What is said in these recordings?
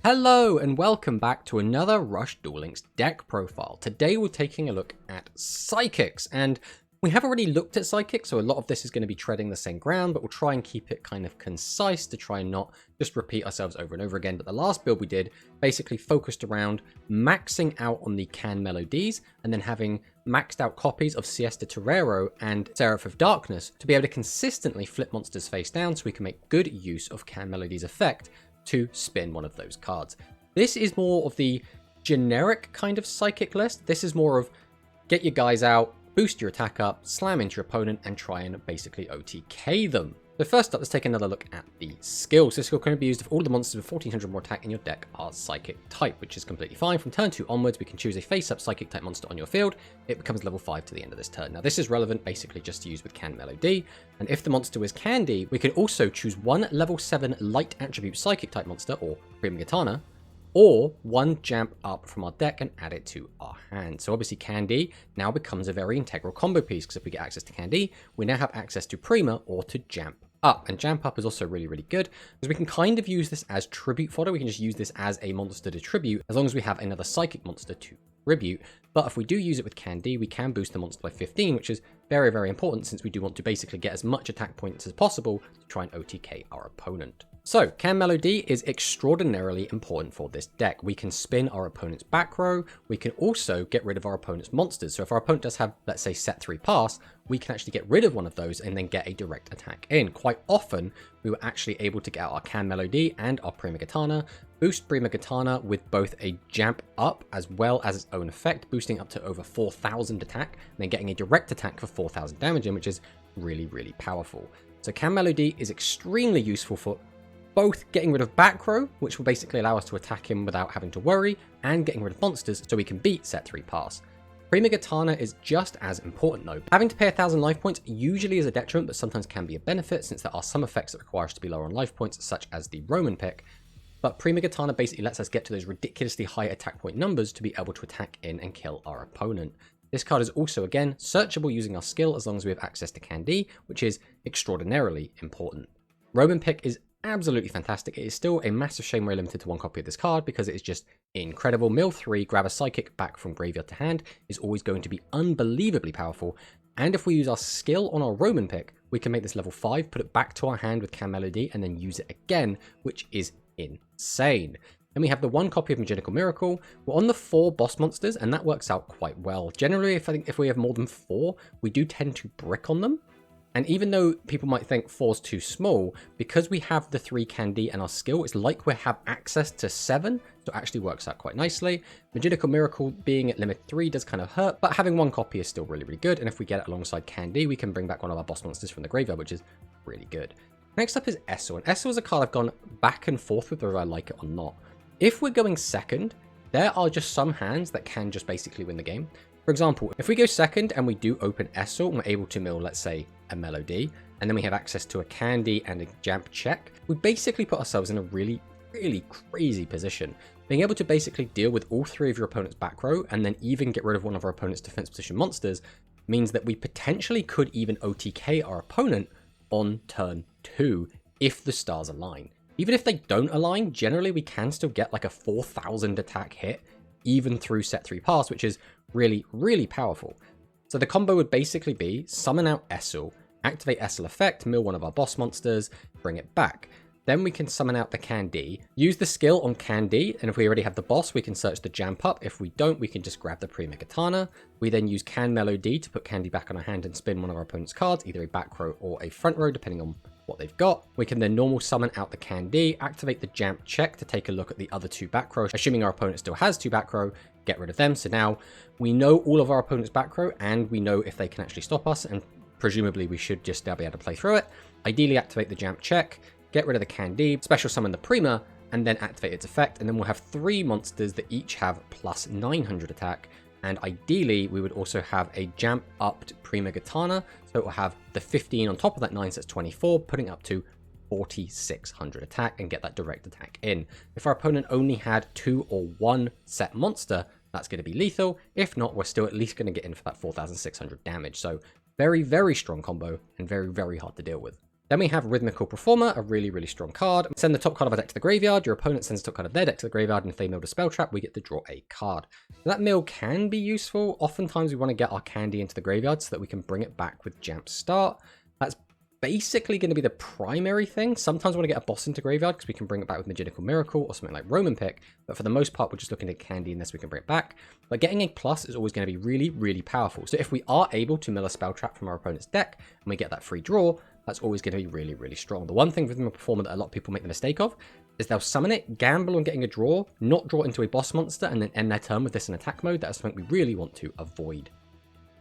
Hello and welcome back to another Rush Duel Links deck profile. Today we're taking a look at Psychics, and we have already looked at Psychics, so a lot of this is going to be treading the same ground, but we'll try and keep it kind of concise to try and not just repeat ourselves over and over again. But the last build we did basically focused around maxing out on the Can Melodies and then having maxed out copies of Siesta Torero and Seraph of Darkness to be able to consistently flip monsters face down so we can make good use of Can Melodies' effect to spin one of those cards. This is more of the generic kind of Psychic list. This is more of get your guys out, boost your attack up, slam into your opponent, and try and basically OTK them. So first up, let's take another look at the skill. So this skill can be used if all the monsters with 1400 more attack in your deck are Psychic type, which is completely fine. From turn 2 onwards, we can choose a face-up Psychic type monster on your field. It becomes level 5 to the end of this turn. Now this is relevant basically just to use with Can Melody, and if the monster is Candy, we can also choose one level 7 light attribute Psychic type monster, or Prima Gitana, or one Jamp up from our deck and add it to our hand. So obviously Candy now becomes a very integral combo piece, because if we get access to Candy, we now have access to Prima or to Jamp up. And Jamp up is also really, really good, because we can kind of use this as tribute fodder. We can just use this as a monster to tribute, as long as we have another Psychic monster to tribute. But if we do use it with Candy, we can boost the monster by 15, which is very, very important, since we do want to basically get as much attack points as possible to try and OTK our opponent. So, Can Melody is extraordinarily important for this deck. We can spin our opponent's back row. We can also get rid of our opponent's monsters. So if our opponent does have, let's say, set 3 pass, we can actually get rid of one of those and then get a direct attack in. Quite often, we were actually able to get out our Can Melody and our Prima Gitana, boost Prima Gitana with both a Jamp up as well as its own effect, boosting up to over 4000 attack, and then getting a direct attack for 4000 damage in, which is really, really powerful. So Can Melody is extremely useful for both getting rid of back row, which will basically allow us to attack him without having to worry, and getting rid of monsters so we can beat set 3 pass. Prima Gitana is just as important though. Having to pay 1000 life points usually is a detriment, but sometimes can be a benefit, since there are some effects that require us to be lower on life points, such as the Roman pick. But Prima Gitana basically lets us get to those ridiculously high attack point numbers to be able to attack in and kill our opponent. This card is also, again, searchable using our skill as long as we have access to Candy, which is extraordinarily important. Roman pick is absolutely fantastic. It is still a massive shame we're limited to one copy of this card, because it is just incredible. Mill 3, grab a Psychic back from graveyard to hand is always going to be unbelievably powerful. And if we use our skill on our Roman pick, we can make this level 5, put it back to our hand with Can Melody, and then use it again, which is insane. Then we have the one copy of Magical Miracle. We're on the 4 boss monsters, and that works out quite well. Generally, if we have more than 4, we do tend to brick on them. And even though people might think 4's too small, because we have the 3 Candy and our skill, it's like we have access to 7, so it actually works out quite nicely. Magical Miracle being at limit 3 does kind of hurt, but having one copy is still really, really good. And if we get it alongside Candy, we can bring back one of our boss monsters from the graveyard, which is really good. Next up is Essel, and Essel is a card I've gone back and forth with whether I like it or not. If we're going second, there are just some hands that can just basically win the game. For example, if we go second and we do open Essel and we're able to mill, let's say, a Melody, and then we have access to a Candy and a Jamp check, we basically put ourselves in a really, really crazy position. Being able to basically deal with all 3 of your opponent's back row and then even get rid of one of our opponent's defense position monsters means that we potentially could even OTK our opponent on turn 2 if the stars align. Even if they don't align, generally we can still get like a 4000 attack hit even through set 3 pass, which is really, really powerful. So the combo would basically be summon out Essel, activate Essel effect, mill one of our boss monsters, bring it back. Then we can summon out the Candy, use the skill on Candy, and if we already have the boss, we can search the Jamp up. If we don't, we can just grab the Prima Gitana. We then use Can Melody to put Candy back on our hand and spin one of our opponent's cards, either a back row or a front row, depending on what they've got. We can then normal summon out the Candy, activate the Jamp check to take a look at the other 2 back rows, assuming our opponent still has 2 back row, get rid of them. So now we know all of our opponent's back row, and we know if they can actually stop us, and presumably we should just now be able to play through it. Ideally activate the Jamp check, get rid of the Candy, special summon the Prima, and then activate its effect, and then we'll have 3 monsters that each have plus 900 attack. And ideally, we would also have a Jamp upped Prima Gitana, so it will have the 15 on top of that 9, so that's 24, putting up to 4600 attack and get that direct attack in. If our opponent only had 2 or 1 set monster, that's going to be lethal. If not, we're still at least going to get in for that 4600 damage. So very, very strong combo and very, very hard to deal with. Then we have Rhythmical Performer, a really, really strong card. Send the top card of our deck to the graveyard. Your opponent sends the top card of their deck to the graveyard, and if they milled a spell trap, we get to draw a card. That mill can be useful. Oftentimes we want to get our candy into the graveyard so that we can bring it back with Giastrike. That's basically going to be the primary thing. Sometimes we want to get a boss into graveyard because we can bring it back with Magical Miracle or something like Roman Pick, but for the most part we're just looking at candy unless we can bring it back. But getting a plus is always going to be really, really powerful. So if we are able to mill a spell trap from our opponent's deck and we get that free draw, that's always going to be really, really strong. The one thing with a performer that a lot of people make the mistake of is they'll summon it, gamble on getting a draw, not draw into a boss monster, and then end their turn with this in attack mode. That is something we really want to avoid.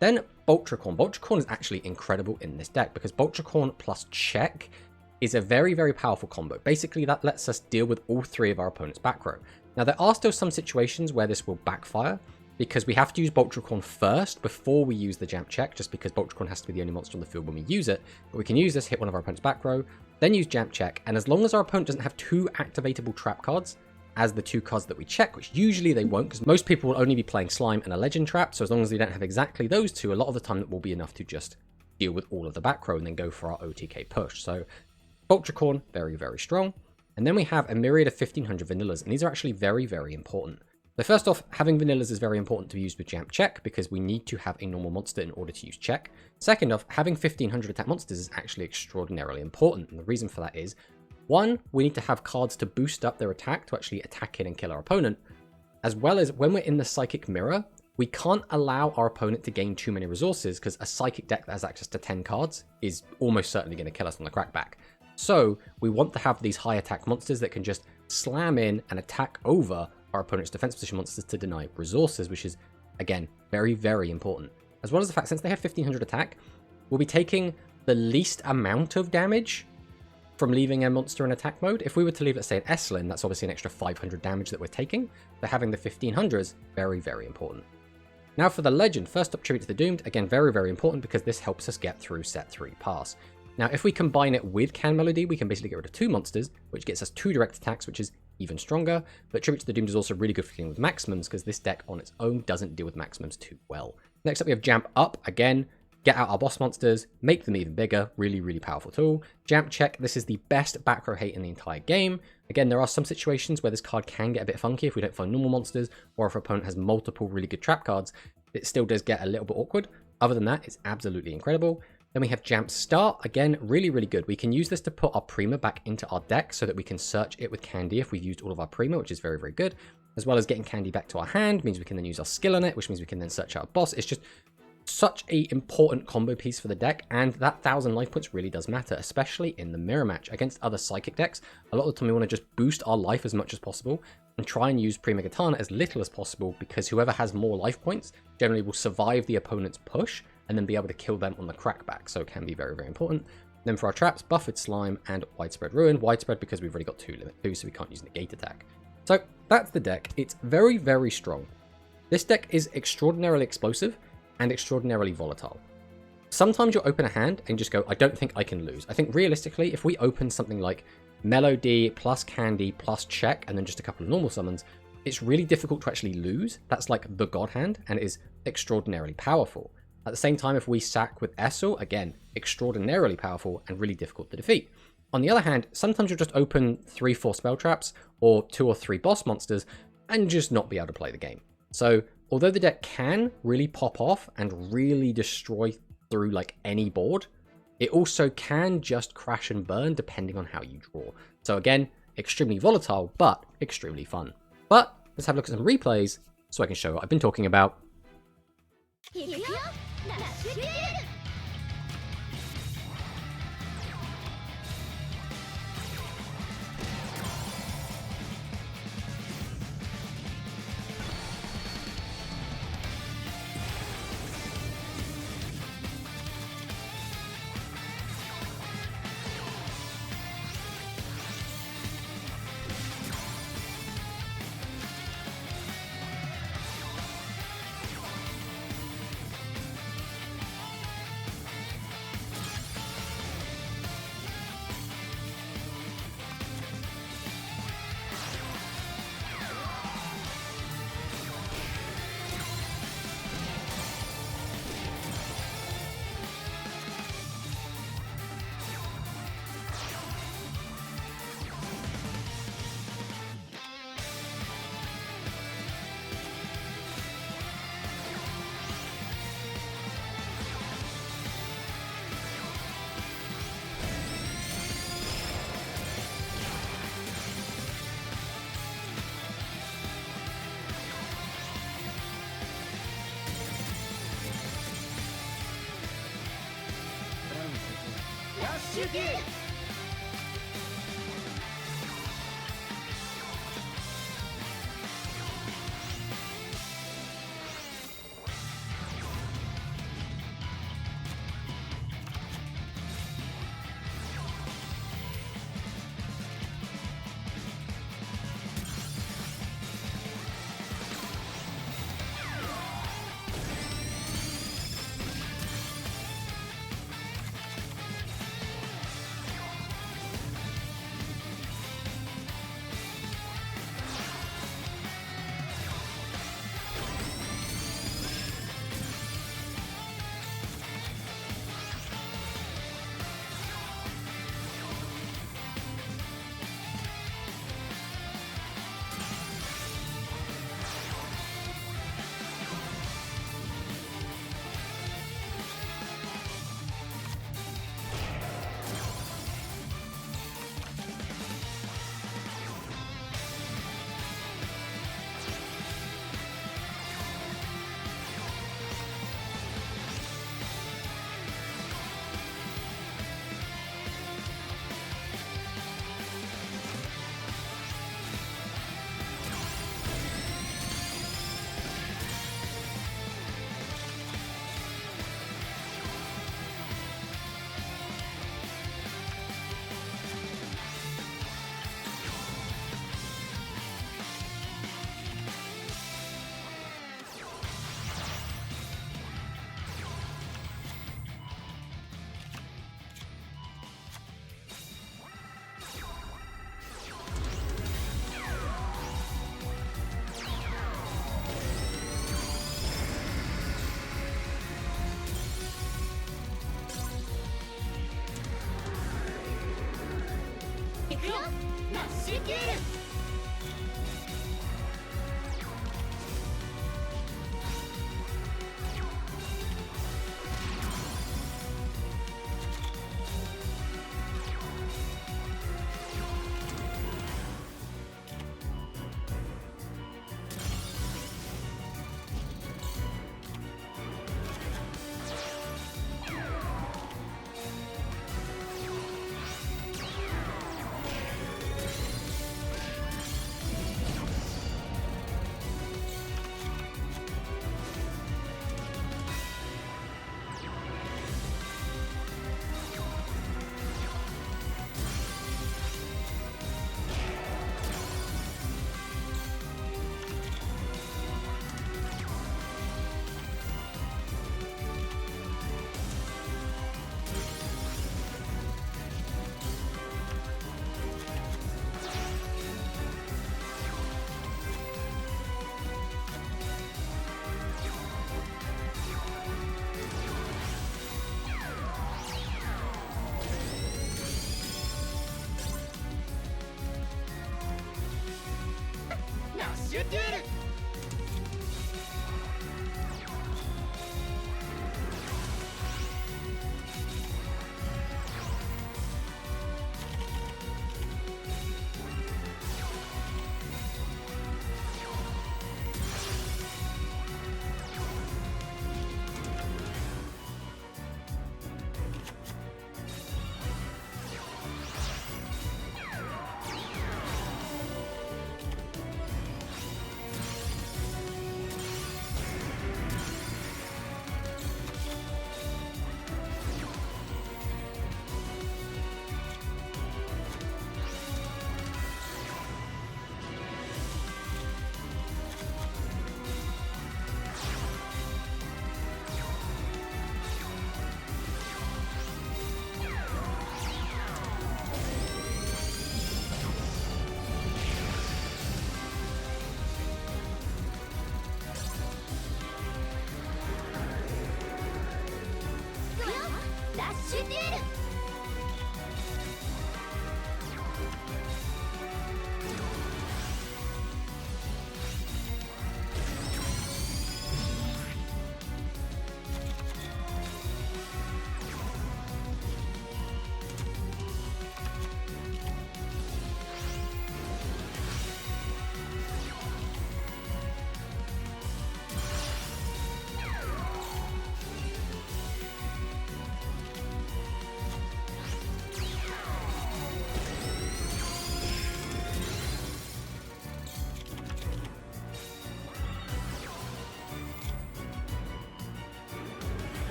Then Boltricorn. Boltricorn is actually incredible in this deck because Boltricorn plus check is a very, very powerful combo. Basically, that lets us deal with all three of our opponent's back row. Now, there are still some situations where this will backfire because we have to use Boltricorn first before we use the Jamp Check, just because Boltricorn has to be the only monster on the field when we use it. But we can use this, hit one of our opponent's back row, then use Jamp Check, and as long as our opponent doesn't have two activatable trap cards as the two cards that we check, which usually they won't, because most people will only be playing Slime and a Legend Trap, so as long as they don't have exactly those two, a lot of the time that will be enough to just deal with all of the back row and then go for our OTK push. So Boltricorn, very, very strong. And then we have a myriad of 1500 vanillas, and these are actually very, very important. So first off, having vanillas is very important to be used with Jamp Check because we need to have a normal monster in order to use check. Second off, having 1500 attack monsters is actually extraordinarily important, and the reason for that is, one, we need to have cards to boost up their attack to actually attack in and kill our opponent, as well as when we're in the Psychic Mirror, we can't allow our opponent to gain too many resources because a Psychic deck that has access to 10 cards is almost certainly going to kill us on the crackback. So we want to have these high attack monsters that can just slam in and attack over our opponent's defense position monsters to deny resources, which is, again, very, very important. As well as the fact, since they have 1500 attack, we'll be taking the least amount of damage from leaving a monster in attack mode. If we were to leave it, say, an Esslin, that's obviously an extra 500 damage that we're taking. But having the 1500s, very, very important. Now for the Legend, first up, Tribute to the Doomed, again, very, very important because this helps us get through set 3 pass. Now, if we combine it with Can Melody, we can basically get rid of 2 monsters, which gets us 2 direct attacks, which is even stronger. But Tribute to the Doomed is also really good for dealing with maximums because this deck on its own doesn't deal with maximums too well. Next up, we have Jamp Up. Again, get out our boss monsters, make them even bigger. Really, really powerful tool. Jamp Check. This is the best back row hate in the entire game. Again, there are some situations where this card can get a bit funky if we don't find normal monsters, or if our opponent has multiple really good trap cards. It still does get a little bit awkward. Other than that, it's absolutely incredible. Then we have Jamp Start. Again, really, really good. We can use this to put our Prima back into our deck so that we can search it with Candy if we've used all of our Prima, which is very, very good. As well as getting Candy back to our hand means we can then use our skill on it, which means we can then search out a boss. It's just such a important combo piece for the deck, and that 1000 life points really does matter, especially in the mirror match against other Psychic decks. A lot of the time we want to just boost our life as much as possible and try and use Prima Katana as little as possible, because whoever has more life points generally will survive the opponent's push and then be able to kill them on the crackback, so it can be very, very important. Then for our traps, Buffered Slime and Widespread Ruin. Widespread because we've already got 2 limit 2, so we can't use Negate Attack. So that's the deck. It's very, very strong. This deck is extraordinarily explosive and extraordinarily volatile. Sometimes you'll open a hand and just go, I don't think I can lose. I think realistically, if we open something like Melody plus Candy plus Check and then just a couple of normal summons, it's really difficult to actually lose. That's like the God Hand, and it is extraordinarily powerful. At the same time, if we sack with Essel, again, extraordinarily powerful and really difficult to defeat. On the other hand, sometimes you'll just open 3-4 spell traps or 2 or 3 boss monsters and just not be able to play the game. So although the deck can really pop off and really destroy through like any board, it also can just crash and burn depending on how you draw. So again, extremely volatile, but extremely fun. But let's have a look at some replays so I can show you what I've been talking about. You did it!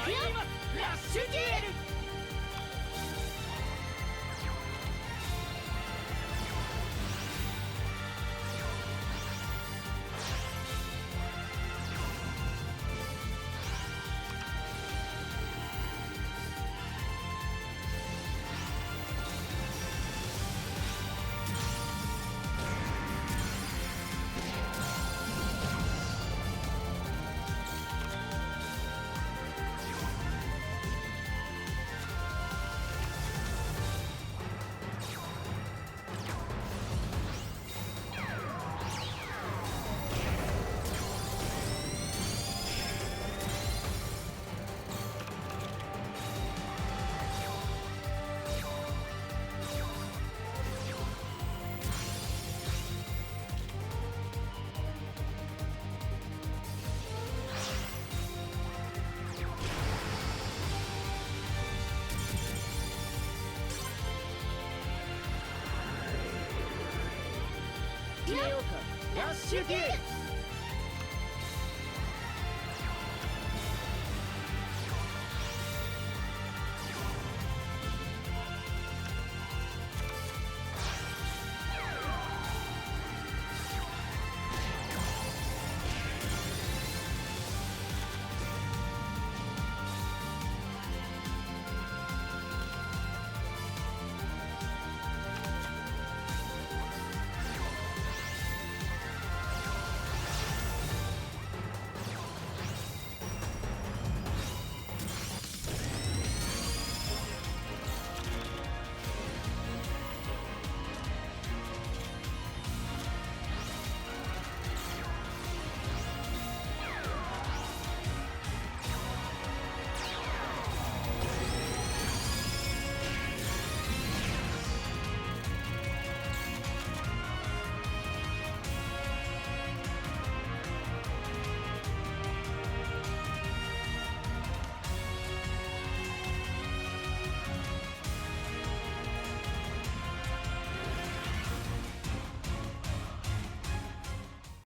決めようかラッシュデュエル